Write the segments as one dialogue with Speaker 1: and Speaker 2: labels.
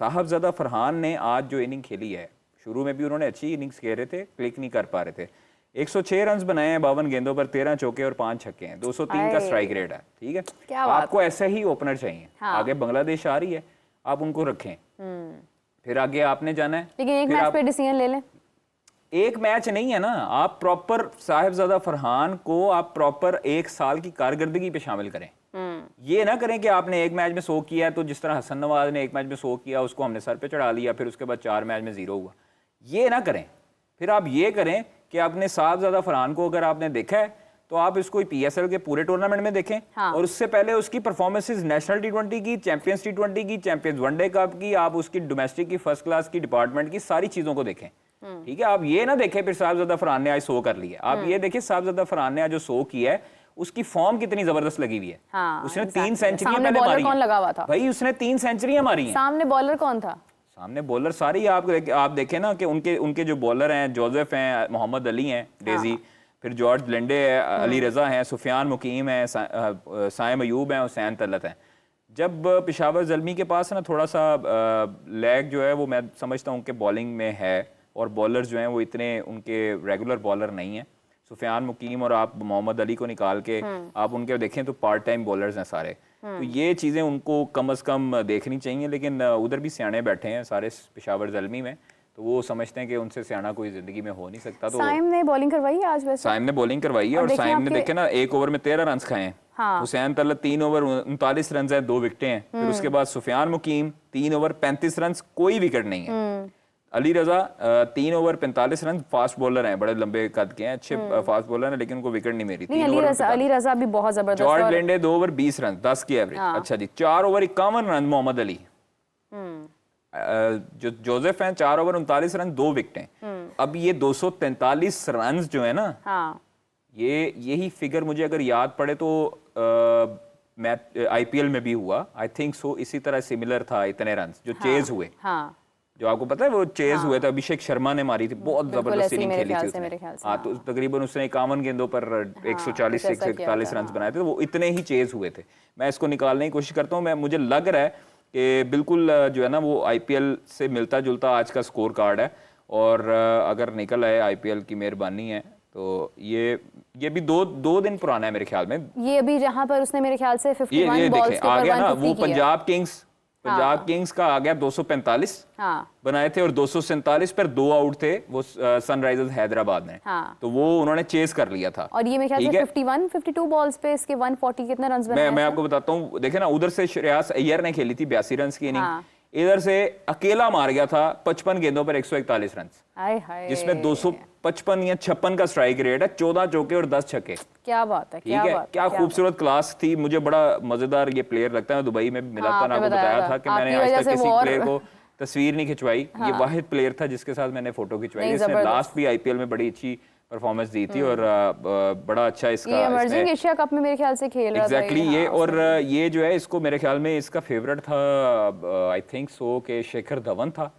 Speaker 1: साहबजादा फरहान ने आज जो इनिंग खेली है, शुरू में भी उन्होंने अच्छी इनिंग्स खेल रहे थे, क्लिक नहीं कर पा रहे थे। 106 रन बनाए हैं 52 गेंदों पर, 13 चौके और 5 छक्के हैं, 203 का स्ट्राइक रेट है। ठीक है, आपको ऐसा ही ओपनर चाहिए। आगे बांग्लादेश आ रही है, आप उनको रखें, फिर आगे आपने जाना है।
Speaker 2: लेकिन एक मैच पे डिसीजन ले लें।
Speaker 1: एक मैच नहीं है ना, आप प्रॉपर साहिबजादा फरहान को आप प्रॉपर 1 साल की कारकर्दगी पे शामिल करें। ये ना करें कि आपने एक मैच में 100 किया है, तो जिस तरह हसन नवाज ने एक मैच में 100 किया, उसको हमने सर पे चढ़ा लिया, फिर उसके बाद 4 मैच में 0 हुआ। ये ना करें। फिर आप ये करें कि आपने साहिबजादा फरहान को अगर आपने देखा है तो आप इसको PSL के पूरे टूर्नामेंट में देखें। और उससे पहले उसकी परफॉर्मेंसेस नेशनल T20 की, चैंपियंस T20 की, चैंपियंस वनडे कप की, आप उसकी डोमेस्टिक की, फर्स्ट क्लास की, डिपार्टमेंट की सारी चीजों को देखें। ठीक है, आप ये ना देखें फिर साहिबजादा फरहान ने आज 100 कर लिया। आप ये देखें साहिबजादा फरहान ने आज जो 100 किया है उसकी फॉर्म कितनी जबरदस्त लगी हुई है। उसने 3 सेंचुरियां पहले मारी।
Speaker 2: कौन लगा हुआ था
Speaker 1: भाई? उसने 3 सेंचुरियां मारी हैं।
Speaker 2: सामने बॉलर कौन था?
Speaker 1: सामने बॉलर सारे ही आप देखें ना कि उनके जो बॉलर हैं, जोसेफ हैं, मोहम्मद अली हैं, डेजी, फिर जॉर्ज ब्लेंडे है, अली रजा हैं, सुफियान मुकीम है, साइम अयूब हैं, हुसैन तलत हैं। जब पेशावर ज़ल्मी के पास ना थोड़ा सा लैग जो है वो मैं समझता हूँ कि बॉलिंग में है, और बॉलर जो हैं वो इतने उनके रेगुलर बॉलर नहीं हैं। सुफियान मुकीम और आप मोहम्मद अली को निकाल के आप उनके देखें तो पार्ट टाइम बॉलर्स हैं सारे। तो ये चीज़ें उनको कम से कम देखनी चाहिए। लेकिन उधर भी सियाने बैठे हैं सारे पेशावर ज़ल्मी में, तो वो समझते हैं कि उनसे सियाना कोई जिंदगी में हो नहीं सकता। तो
Speaker 2: साइम ने बॉलिंग करवाई है आज? वैसे
Speaker 1: साइम ने बॉलिंग करवाई है, और साइम ने देखे ना 1 ओवर में 13 रन खाए हैं। हुसैन तलत 3 ओवर 39 रन है, 2 विकेटें हैं। फिर उसके बाद सुफियान मुकीम 3 ओवर 35 रन, कोई विकेट नहीं है। अली रजा 3 ओवर 45 रन, फास्ट बॉलर हैं, बड़े लंबे कद के हैं, अच्छे फास्ट बॉलर हैं, लेकिन उनको विकेट नहीं मिली।
Speaker 2: अली रजा भी बहुत जबरदस्त।
Speaker 1: जॉर्ज ब्लेंडे 2 ओवर 20 रन, 10 की एवरेज। अच्छा जी, 4 ओवर 51 रन मोहम्मद अली। जो जोसेफ हैं 4 ओवर 39 रन, 2 विकेटें। अब ये 243 रन जो है ना, यही फिगर मुझे अगर याद पड़े तो मैं IPL में भी हुआ, आई थिंक सो, इसी तरह सिमिलर था इतने रन जो चेज हुए। जो आपको पता है वो चेज हुए थे, अभिषेक शर्मा ने मारी थी, बहुत जबरदस्त इनिंग खेली थी उसने। हाँ, तो तकरीबन उसने 51 गेंदों पर 140 से 141 रन बनाए थे, वो इतने ही चेज हुए थे। मैं इसको निकालने की कोशिश करता हूँ, मुझे लग रहा है कि बिल्कुल जो है ना वो IPL से मिलता जुलता आज का स्कोर कार्ड है। और अगर निकल आए IPL की मेहरबानी है तो ये भी दो दिन पुराना है मेरे ख्याल में। ये अभी जहां पर उसने मेरे ख्याल से 51 बॉल्स के आ गया ना, वो पंजाब किंग्स का आ गया 245 बनाए थे, और 247 पर 2 आउट थे वो सनराइजर्स हैदराबाद ने। तो वो उन्होंने चेस कर लिया था। और ये मेरे ख्याल से 52 बॉल्स पे इसके 140 कितने रन बनाए? मैं आपको बताता हूँ, देखे ना, उधर से श्रेयस अय्यर ने खेली थी 82 रन की इनिंग, इधर से अकेला मार गया था 55 गेंदों पर 141 रन, जिसमें 255 या 56 का स्ट्राइक रेट है, 14 चौके और 10 छक्के। क्या बात है, क्या खूबसूरत क्लास थी। मुझे बड़ा मजेदार ये प्लेयर लगता है। दुबई में मिला था ना, आपको बताया था कि मैंने आज तक किसी प्लेयर को तस्वीर नहीं खिंचवाई। ये वाहिद प्लेयर था जिसके साथ मैंने फोटो खिंचवाई। इसने लास्ट भी IPL में बड़ी अच्छी परफॉर्मेंस दी थी, और बड़ा अच्छा इसका इमर्जिंग एशिया कप में मेरे ख्याल से खेल रहा था। एग्जैक्टली ये, और ये जो है इसको मेरे ख्याल में इसका फेवरेट था आई थिंक सो के शेखर धवन था,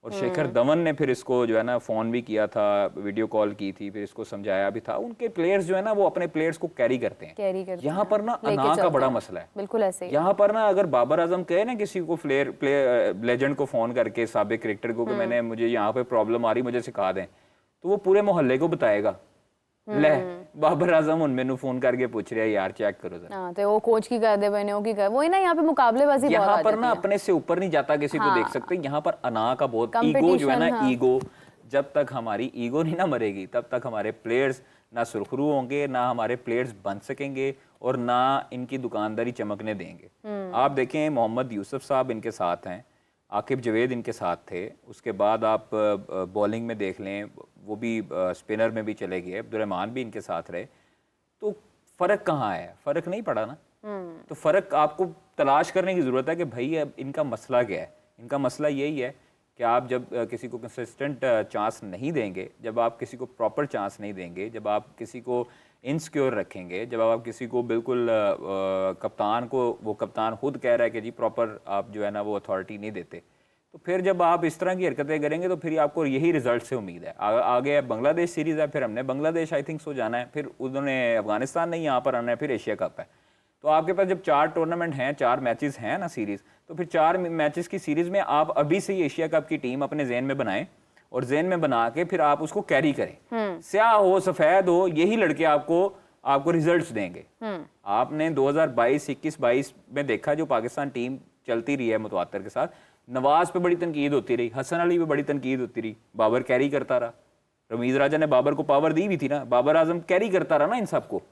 Speaker 1: और शेखर धवन ने फिर इसको जो है ना फोन भी किया था, वीडियो कॉल की थी, फिर इसको समझाया भी था। उनके प्लेयर्स जो है ना वो अपने प्लेयर्स को कैरी करते हैं। यहाँ पर ना अना का बड़ा मसला है। बिल्कुल ऐसे यहाँ पर ना अगर बाबर आजम कहे ना किसी को लेजेंड को फोन करके, साबिक क्रिकेटर को, कि मुझे यहाँ पे प्रॉब्लम आ रही, मुझे सिखा दें, तो वो पूरे मोहल्ले को बताएगा। ले बाबर आजम उन मेनू फोन करके पूछ रहे हैं यार चेक करो जरा, तो वो कोच की कर दे, बहनों की कर, वही ना यहाँ पे मुकाबलेबाजी बहुत आ जाती है। यहाँ पर ना अपने से ऊपर नहीं जाता किसी को देख सकते। यहाँ पर अना का बहुत ईगो जो है ना, ईगो, जब तक हमारी ईगो नहीं ना मरेगी तब तक हमारे प्लेयर्स ना सुरखरू होंगे, ना हमारे प्लेयर्स बन सकेंगे, और ना इनकी दुकानदारी चमकने देंगे। आप देखें मोहम्मद यूसुफ साहब इनके साथ हैं, आकिब जवेद इनके साथ थे, उसके बाद आप बॉलिंग में देख लें, वो भी स्पिनर में भी चले गए, अब्दुर्रहमान भी इनके साथ रहे। तो फ़र्क कहाँ है? फ़र्क नहीं पड़ा ना। तो फ़र्क आपको तलाश करने की ज़रूरत है कि भाई अब इनका मसला क्या है। इनका मसला यही है कि आप जब किसी को कंसिस्टेंट चांस नहीं देंगे, जब आप किसी को प्रॉपर चांस नहीं देंगे, जब आप किसी को इनसिक्योर रखेंगे, जब आप किसी को बिल्कुल कप्तान को, वो कप्तान खुद कह रहा है कि जी प्रॉपर आप जो है ना वो अथॉरिटी नहीं देते, तो फिर जब आप इस तरह की हरकतें करेंगे तो फिर आपको यही रिजल्ट से उम्मीद है। आगे बांग्लादेश सीरीज़ है, फिर हमने बांग्लादेश आई थिंक सो जाना है, फिर उन्होंने अफगानिस्तान नहीं यहाँ पर आना है, फिर एशिया कप है। तो आपके पास जब 4 टूर्नामेंट हैं, 4 मैचेस हैं ना सीरीज़, तो फिर 4 मैचेस की सीरीज में आप अभी से ही एशिया कप की टीम अपने जहन में बनाएं और जहन में बना के फिर आप उसको कैरी करें। स्याह हो सफेद हो, यही लड़के आपको रिजल्ट्स देंगे। आपने 2022, 21, 22 में देखा जो पाकिस्तान टीम चलती रही है मुतवातर के साथ, नवाज पे बड़ी तनकीद होती रही, हसन अली पे बड़ी तनकीद होती रही, बाबर कैरी करता रहा। रमीज राजा ने बाबर को पावर दी भी थी ना, बाबर आजम कैरी करता रहा ना इन सबको।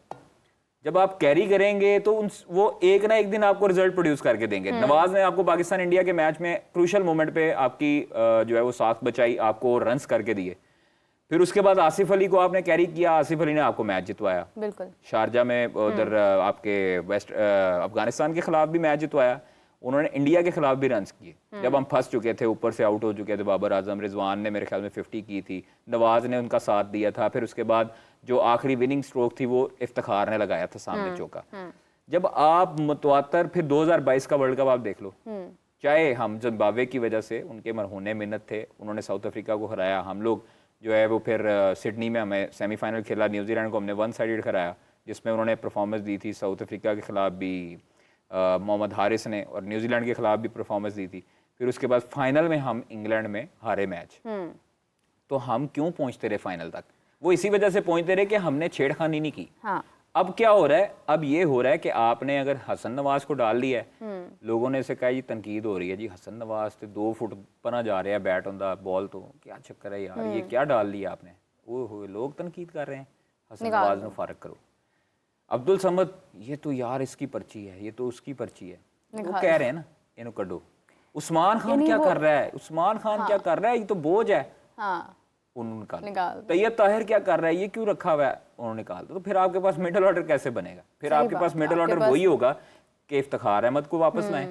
Speaker 1: जब आप कैरी करेंगे तो वो एक ना एक दिन आपको रिजल्ट प्रोड्यूस करके देंगे। नवाज ने आपको पाकिस्तान इंडिया के मैच में क्रूशल मोमेंट पे आपकी जो है वो साख बचाई, आपको रन्स करके दिए। फिर उसके बाद आसिफ अली को आपने कैरी किया, आसिफ अली ने आपको मैच जितवाया।
Speaker 2: बिल्कुल
Speaker 1: शारजा में उधर आपके वेस्ट अफगानिस्तान के खिलाफ भी मैच जितवाया। उन्होंने इंडिया के खिलाफ भी रन्स किए जब हम फंस चुके थे, ऊपर से आउट हो चुके थे। बाबर आजम, रिजवान ने मेरे ख्याल में 50 की थी, नवाज ने उनका साथ दिया था। फिर उसके बाद जो आखिरी विनिंग स्ट्रोक थी वो इफ्तिखार ने लगाया था सामने चौका। जब आप मुतवातर फिर 2022 का वर्ल्ड कप आप देख लो, चाहे हम जिम्बाब्वे की वजह से उनके मरहूने मिन्नत थे, उन्होंने साउथ अफ्रीका को हराया, हम लोग जो है वो फिर सिडनी में हमें सेमीफाइनल खेला, न्यूजीलैंड को हमने 1 साइडेड हराया जिसमें उन्होंने परफॉर्मेंस दी थी। साउथ अफ्रीका के खिलाफ भी मोहम्मद हारिस ने और न्यूजीलैंड के खिलाफ भी परफॉर्मेंस दी थी। फिर उसके बाद फाइनल में हम इंग्लैंड में हारे मैच। तो हम क्यों पहुंचते रहे फाइनल तक? वो इसी वजह से पहुंचते रहे कि हमने छेड़खानी नहीं की।
Speaker 2: हाँ।
Speaker 1: अब क्या हो रहा है? अब ये हो रहा है कि आपने अगर हसन नवाज को डाल दिया है, लोगों ने इसे कहा जी तनकीद हो रही है जी, हसन नवाज तो 2 फुट पना जा रहे हैं बैट ऑन द बॉल, तो क्या चक्कर है यार, ये क्या डाल लिया आपने? वो लोग तनकीद कर रहे हैं, हसन नवाज ने फारक करो। अब्दुल समद, ये तो यार इसकी पर्ची है, ये तो उसकी पर्ची है, वो कह रहे हैं ना इन्हों कड्डो। उस्मान खान क्या कर रहा है? उस्मान खान क्या कर रहा है? ये तो बोझ है, उन्होंने निकाल। तैयब ताहिर क्या कर रहा है? ये क्यों रखा हुआ है? उन्होंने निकाल। तो फिर आपके पास मिडिल ऑर्डर कैसे बनेगा? फिर आपके पास मिडिल ऑर्डर वही होगा कि इफ्तिखार अहमद को वापस लाएं,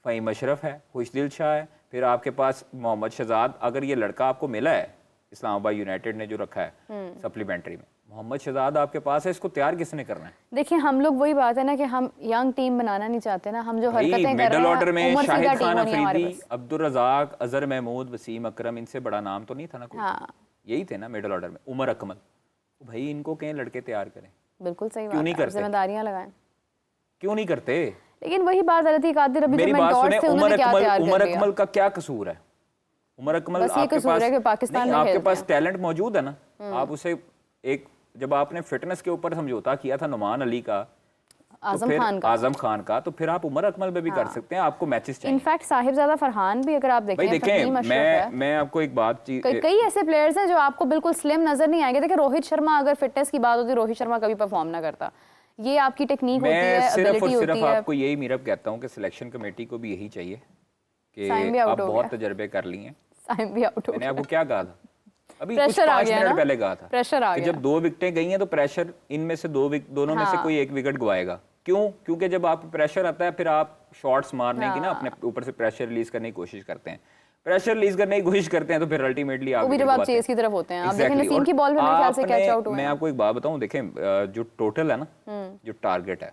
Speaker 1: फ़हीम अशरफ है, खुशदिल शाह है, फिर आपके पास मोहम्मद शहजाद। अगर ये लड़का आपको मिला है, इस्लामाबाद यूनाइटेड ने जो रखा है सप्लीमेंट्री में, मोहम्मद शहजाद आपके पास है, इसको तैयार किसने करना है?
Speaker 2: देखिए हम लोग वही बात है ना कि हम यंग टीम बनाना नहीं चाहते ना, हम जो हरकतें कर रहे हैं।
Speaker 1: मिडिल ऑर्डर में शाहिद खान अफरीदी, अब्दुल रज़ाक, अजहर महमूद, वसीम अकरम, इनसे बड़ा नाम तो नहीं था ना कोई। यही थे ना मिडिल ऑर्डर में। उमर अकमल, भाई इनको कहीं लड़के तैयार करें।
Speaker 2: बिल्कुल सही बात है, जिम्मेदारियां लगाएं।
Speaker 1: क्यों नहीं करते?
Speaker 2: लेकिन वही बात रहती है कादिर, अभी
Speaker 1: मेरी बात सुने, उमर अकमल का क्या कसूर है? उमर अकमल आपके पास टैलेंट मौजूद है ना, आप उसे एक, जब आपने फिटनेस के ऊपर समझौता किया था नुमान अली का, आजम खान का, तो फिर आप उमर अकमल पे भी कर सकते हैं। आपको मैचेस चाहिए।
Speaker 2: इनफैक्ट साहिबजादा फरहान भी अगर आप देखें,
Speaker 1: मैं आपको एक बात,
Speaker 2: कई ऐसे प्लेयर्स हैं जो आपको बिल्कुल स्लिम नजर नहीं आएंगे। देखिए रोहित शर्मा, अगर फिटनेस की बात होती, रोहित शर्मा कभी परफॉर्म ना करता। ये आपकी टेक्निक होती है,
Speaker 1: सिर्फ और सिर्फ आपको यही मीरब कहता हूँ कि सिलेक्शन कमेटी को भी यही चाहिए कि आप बहुत तजर्बे कर लिए हैं। मैंने आपको क्या कहा था अभी कुछ 5 मिनट पहले कहा था,
Speaker 2: प्रेशर आ गया।
Speaker 1: जब 2 विकेटें गई हैं तो प्रेशर इनमें से दोनों में से कोई एक विकेट गवाएगा। क्यों? क्योंकि जब आप प्रेशर आता है फिर आप शॉट्स मारने की ना अपने ऊपर से प्रेशर रिलीज करने की कोशिश करते हैं। प्रेशर रिलीज करने की कोशिश करते हैं तो फिर अल्टीमेटली आप
Speaker 2: जब आप चेस की तरफ होते हैं, आप देखें नसीम की बॉल पे मेरे ख्याल से कैच आउट हुआ है।
Speaker 1: मैं आपको एक बात बताऊं, देखें जो टोटल है ना, जो टारगेट है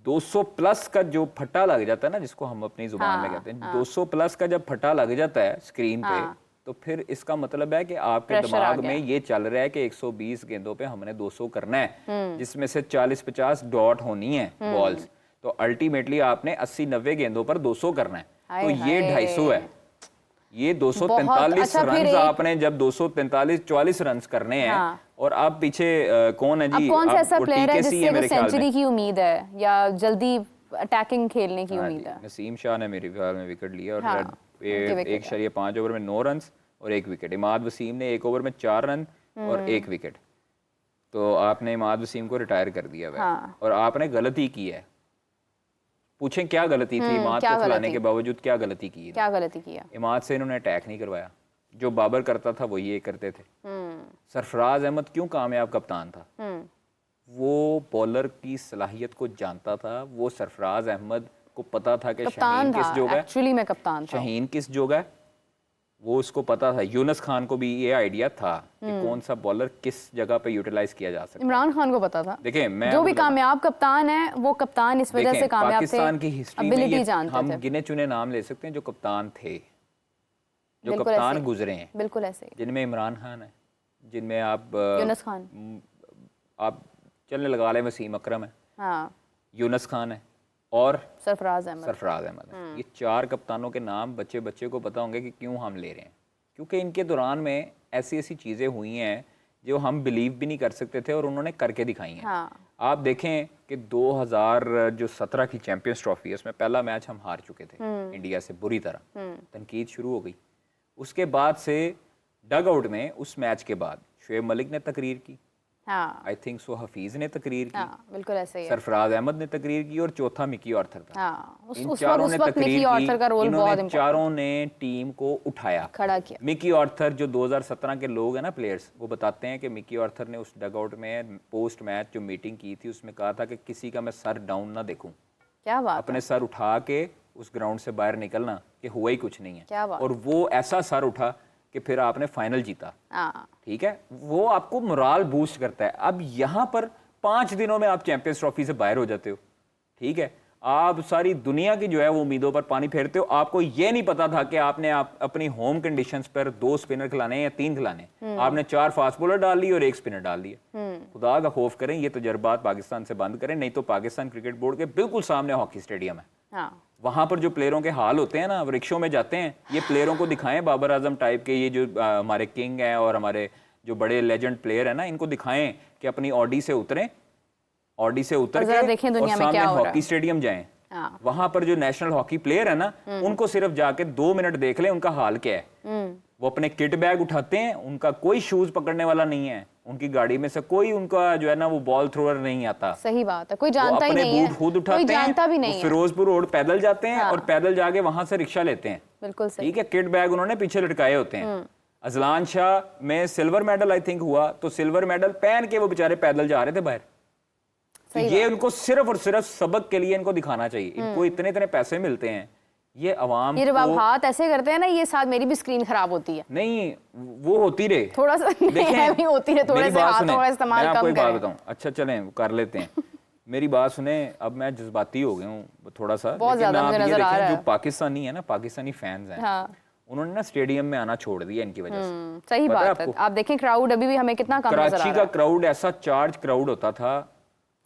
Speaker 1: 200 प्लस का जो फट्टा लग जाता है ना, जिसको हम अपनी जुबान में कहते हैं, 200 प्लस का जब फट्टा लग जाता है स्क्रीन पे, तो फिर इसका मतलब है कि आपके दिमाग में ये चल रहा है कि 120 गेंदों पे हमने 200 करना है, जिसमें से 40-50 डॉट होनी है बॉल्स। तो अल्टीमेटली आपने 80-90 गेंदों पर 200 करना है। तो ये 250 है, ये 243 रन आपने जब 243-44 रन करने हैं। और आप पीछे कौन है जी?
Speaker 2: कौन सा ऐसा प्लेयर है जिससे सेंचुरी की उम्मीद है या जल्दी अटैकिंग खेलने की उम्मीद है?
Speaker 1: नसीम शाह ने मेरे ख्याल में विकेट लिया और 1.5 ओवर में 9 रन और 1 विकेट। इमाद वसीम ने 1 ओवर में 4 रन और 1 विकेट। तो आपने इमाद वसीम को रिटायर कर दिया है और आपने गलती की है। पूछें क्या गलती थी? इमाद को खिलाने के बावजूद क्या गलती की है?
Speaker 2: क्या गलती किया?
Speaker 1: इमाद से इन्होंने अटैक नहीं करवाया, जो बाबर करता था वो ये करते थे। सरफराज अहमद क्यों कामयाब कप्तान था? वो बॉलर की सलाहियत को जानता था। वो सरफराज अहमद को पता था कि शाहीन किस जोगा है,
Speaker 2: एक्चुअली में कप्तान था,
Speaker 1: शाहीन किस जोगा है, वो उसको पता था। यूनुस खान को भी ये आइडिया था कि कौन सा बॉलर किस जगह पे यूटिलाइज किया जा सकता है।
Speaker 2: इमरान खान को पता था।
Speaker 1: देखिए मैं
Speaker 2: जो भी कामयाब कप्तान है वो कप्तान इस वजह से कामयाब थे,
Speaker 1: पाकिस्तान की हिस्ट्री में हम गिने चुने नाम ले सकते हैं जो कप्तान थे, जो कप्तान गुजरे हैं,
Speaker 2: बिल्कुल ऐसे,
Speaker 1: जिनमें इमरान खान है, जिनमें आप
Speaker 2: यूनुस खान,
Speaker 1: आप चलने लगा लें, वसीम अकरम है,
Speaker 2: हाँ,
Speaker 1: यूनुस खान है, और
Speaker 2: सरफराज अहमद।
Speaker 1: सरफराज अहमद है। ये 4 कप्तानों के नाम बच्चे बच्चे को पता होंगे कि क्यों हम ले रहे हैं, क्योंकि इनके दौरान में ऐसी ऐसी चीज़ें हुई हैं जो हम बिलीव भी नहीं कर सकते थे और उन्होंने करके दिखाई हैं।
Speaker 2: हाँ।
Speaker 1: आप देखें कि 2017 की चैंपियंस ट्रॉफी है, उसमें पहला मैच हम हार चुके थे इंडिया से बुरी तरह, तनकीद शुरू हो गई। उसके बाद से डग आउट में उस मैच के बाद शुएब मलिक ने तकरीर की,
Speaker 2: हाँ
Speaker 1: आई थिंक सो हफीज ने तकरीर की,
Speaker 2: हाँ बिल्कुल ऐसे ही है।
Speaker 1: सरफराज अहमद ने तकरीर की और चौथा मिकी ऑर्थर था।
Speaker 2: हाँ
Speaker 1: इन
Speaker 2: उस
Speaker 1: चारों ने
Speaker 2: वक्त
Speaker 1: तकरीर
Speaker 2: मिकी
Speaker 1: की,
Speaker 2: ऑर्थर का रोल बहुत
Speaker 1: इन्होंने
Speaker 2: इम्पोर्टेंट
Speaker 1: चारों ने टीम को उठाया,
Speaker 2: खड़ा किया।
Speaker 1: मिकी ऑर्थर जो 2017 के लोग हैं ना प्लेयर्स, वो बताते हैं कि मिकी ऑर्थर ने उस डगआउट में पोस्ट मैच जो मीटिंग की थी उसमें कहा था कि किसी का मैं सर डाउन ना देखूं,
Speaker 2: क्या बात
Speaker 1: अपने सर उठा के उस ग्राउंड से बाहर निकलना कि हुआ ही कुछ नहीं है।
Speaker 2: क्या बात।
Speaker 1: और वो ऐसा सर उठा कि फिर आपने फाइनल जीता।
Speaker 2: हाँ
Speaker 1: ठीक है, वो आपको मोराल बूस्ट करता है। अब यहाँ पर 5 दिनों में आप चैंपियंस ट्रॉफी से बाहर हो जाते हो, ठीक है, आप सारी दुनिया की जो है वो उम्मीदों पर पानी फेरते हो। आपको ये नहीं पता था कि आपने अपनी होम कंडीशंस पर 2 स्पिनर खिलाने या 3 खिलाने, आपने 4 फास्ट बॉलर डाल लिए और 1 स्पिनर डाल दिए। खुदा का खौफ करें, ये तजर्बात पाकिस्तान से बंद करें, नहीं तो पाकिस्तान क्रिकेट बोर्ड के बिल्कुल सामने हॉकी स्टेडियम है,
Speaker 2: हाँ
Speaker 1: वहां पर जो प्लेयरों के हाल होते हैं ना, वो रिक्शों में जाते हैं, ये प्लेयरों को दिखाएं, बाबर आजम टाइप के ये जो हमारे किंग हैं और हमारे जो बड़े लेजेंड प्लेयर हैं ना, इनको दिखाएं कि अपनी ऑडी से उतरें, ऑडी से उतर
Speaker 2: और जरा
Speaker 1: के
Speaker 2: देखें
Speaker 1: और
Speaker 2: दुनिया में
Speaker 1: सामने
Speaker 2: क्या हो रहा है।
Speaker 1: हॉकी स्टेडियम जाएं।
Speaker 2: हाँ।
Speaker 1: वहां पर जो नेशनल हॉकी प्लेयर है ना, उनको सिर्फ जाके 2 मिनट देख लें उनका हाल क्या है। वो अपने किट बैग उठाते हैं, उनका कोई शूज पकड़ने वाला नहीं है, उनकी गाड़ी में से कोई उनका जो है ना वो बॉल थ्रोअर नहीं आता।
Speaker 2: सही बात है, कोई
Speaker 1: वो
Speaker 2: जानता ही
Speaker 1: अपने
Speaker 2: नहीं है,
Speaker 1: बूट खुद
Speaker 2: कोई
Speaker 1: उठाते
Speaker 2: जानता भी
Speaker 1: हैं,
Speaker 2: नहीं
Speaker 1: वो
Speaker 2: है।
Speaker 1: फिरोजपुर रोड पैदल जाते हैं
Speaker 2: हाँ।
Speaker 1: और पैदल जाके वहां से रिक्शा लेते हैं।
Speaker 2: बिल्कुल सही।
Speaker 1: ठीक है, किट बैग उन्होंने पीछे लटकाए होते हैं। अजलान शाह में सिल्वर मेडल आई थिंक हुआ, तो सिल्वर मेडल पहन के वो बेचारे पैदल जा रहे थे बाहर। तो ये उनको सिर्फ और सिर्फ सबक के लिए इनको दिखाना चाहिए। इनको इतने इतने पैसे मिलते हैं, ये अवाम
Speaker 2: ये जब आप
Speaker 1: को
Speaker 2: हाथ ऐसे करते हैं ना, ये साथ मेरी भी स्क्रीन खराब होती है,
Speaker 1: नहीं, वो होती रहे
Speaker 2: थोड़ा सा भी होती है, थोड़े
Speaker 1: मेरी
Speaker 2: से
Speaker 1: बात
Speaker 2: हाथों
Speaker 1: सुने,
Speaker 2: का इस्तेमाल
Speaker 1: मैं आपको
Speaker 2: कम
Speaker 1: एक बात
Speaker 2: करें।
Speaker 1: बताऊं, अच्छा चलें कर लेते हैं मेरी बात सुने। अब मैं जज्बाती हो गया हूँ थोड़ा सा,
Speaker 2: बहुत
Speaker 1: लेकिन
Speaker 2: ज्यादा
Speaker 1: आप
Speaker 2: मुझे
Speaker 1: ये
Speaker 2: नजर आ
Speaker 1: देखें,
Speaker 2: रहा
Speaker 1: जो
Speaker 2: है।
Speaker 1: पाकिस्तानी है ना, पाकिस्तानी फैंस हैं,
Speaker 2: हाँ
Speaker 1: उन्होंने ना स्टेडियम में आना छोड़ दिया इनकी वजह से।
Speaker 2: सही
Speaker 1: पता है
Speaker 2: बात है।
Speaker 1: आपको?
Speaker 2: आप देखें क्राउड अभी भी हमें कितना कम नजर आ
Speaker 1: कराची
Speaker 2: रहा
Speaker 1: का
Speaker 2: है।
Speaker 1: क्राउड ऐसा चार्ज क्राउड होता था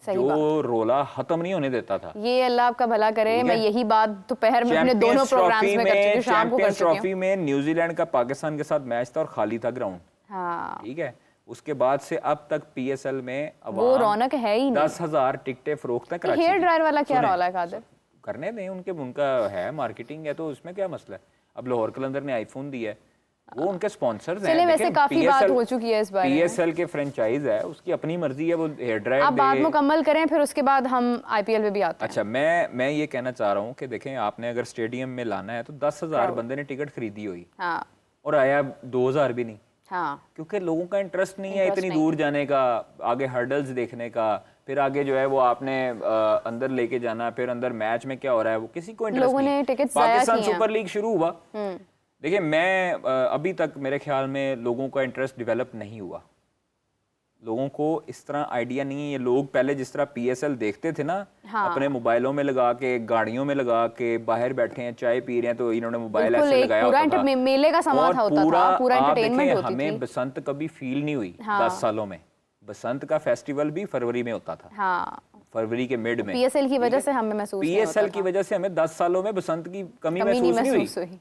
Speaker 2: सही
Speaker 1: जो रोला खत्म नहीं होने देता था।
Speaker 2: ये अल्लाह आपका भला करे।
Speaker 1: ठीक
Speaker 2: मैं
Speaker 1: है।
Speaker 2: यही बात दोपहर में अपने दोनों प्रोग्राम्स में कर चुकी हूँ, शाम को कर
Speaker 1: चैंपियंस
Speaker 2: चुकी हूँ।
Speaker 1: ट्रॉफी में न्यूजीलैंड का पाकिस्तान के साथ मैच था और खाली था ग्राउंड।
Speaker 2: हाँ
Speaker 1: ठीक है, उसके बाद से अब तक पीएसएल में
Speaker 2: वो रौनक है ही नहीं।
Speaker 1: 10,000 टिकटें फरोख्त हैं कराची
Speaker 2: हेयर
Speaker 1: की।
Speaker 2: ड्रायर वाला क्या
Speaker 1: सुने,
Speaker 2: रौला है कादिर?
Speaker 1: करने दें, उनका है मार्केटिंग है, तो उसमें क्या मसला है। अब लाहौर कलंदर ने आईफोन दिया है, वो उनके स्पॉन्सर्स हैं।
Speaker 2: चलिए, वैसे
Speaker 1: देखें,
Speaker 2: काफी बात हो चुकी है इस बारे में।
Speaker 1: पीएसएल के फ्रेंचाइज है, उसकी अपनी मर्जी है, वो हेयर ड्रायर
Speaker 2: आप बात मुकम्मल करें, फिर उसके बाद हम आईपीएल में भी आते हैं।
Speaker 1: अच्छा, मैं ये कहना चाह रहा हूँ कि देखें, आपने अगर स्टेडियम में लाना है तो 10,000 बंदे ने टिकट खरीदी हुई
Speaker 2: हाँ
Speaker 1: और आया 2,000 भी नहीं,
Speaker 2: हाँ
Speaker 1: क्योंकि लोगों का इंटरेस्ट नहीं है इतनी दूर जाने का, आगे हर्डल्स देखने का, फिर आगे जो है वो आपने अंदर लेके जाना, फिर अंदर मैच में क्या हो रहा है वो किसी को इंटरेस्ट
Speaker 2: लोगों
Speaker 1: नहीं।
Speaker 2: ने टिकट्स जाया
Speaker 1: पाकिस्तान
Speaker 2: किए हैं।
Speaker 1: सुपर लीग शुरू हुआ, देखिए मैं अभी तक मेरे ख्याल में लोगों का इंटरेस्ट डेवलप नहीं हुआ। लोगों को इस तरह आइडिया नहीं है। ये लोग पहले जिस तरह पीएसएल देखते थे ना, अपने मोबाइलों में लगा के, गाड़ियों में लगा के, बाहर बैठे हैं चाय पी रहे हैं तो इन्होंने मोबाइल
Speaker 2: बिल्कुल
Speaker 1: ऐसे
Speaker 2: एक
Speaker 1: लगाया
Speaker 2: पूरा
Speaker 1: होता था।
Speaker 2: मेले का समा
Speaker 1: और
Speaker 2: था, होता था, पूरा
Speaker 1: आप
Speaker 2: एंटरटेनमेंट
Speaker 1: देखें,
Speaker 2: होती
Speaker 1: हमें
Speaker 2: थी।
Speaker 1: बसंत कभी फील नहीं हुई 10 सालों में। बसंत का फेस्टिवल भी फरवरी में होता था,
Speaker 2: हाँ
Speaker 1: फरवरी के मिड में।
Speaker 2: पीएसएल की वजह से हमें महसूस नहीं होता
Speaker 1: पीएसएल की
Speaker 2: था।
Speaker 1: वजह से हमें 10 सालों में बसंत की कमी
Speaker 2: कमी नहीं
Speaker 1: महसूस नहीं
Speaker 2: महसूस
Speaker 1: हुई।
Speaker 2: हुई।